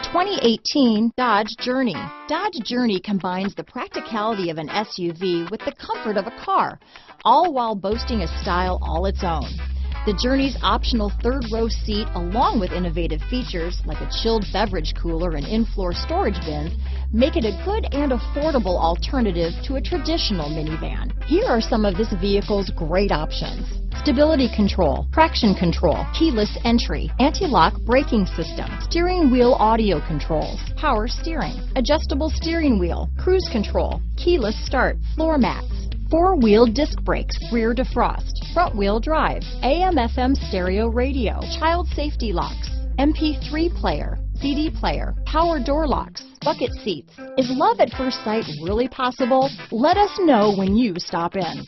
2018 Dodge Journey. Dodge Journey combines the practicality of an SUV with the comfort of a car, all while boasting a style all its own. The Journey's optional third-row seat, along with innovative features like a chilled beverage cooler and in-floor storage bins, make it a good and affordable alternative to a traditional minivan. Here are some of this vehicle's great options: stability control, traction control, keyless entry, anti-lock braking system, steering wheel audio controls, power steering, adjustable steering wheel, cruise control, keyless start, floor mats, four-wheel disc brakes, rear defrost, front-wheel drive, AM/FM stereo radio, child safety locks, MP3 player, CD player, power door locks, bucket seats. Is love at first sight really possible? Let us know when you stop in.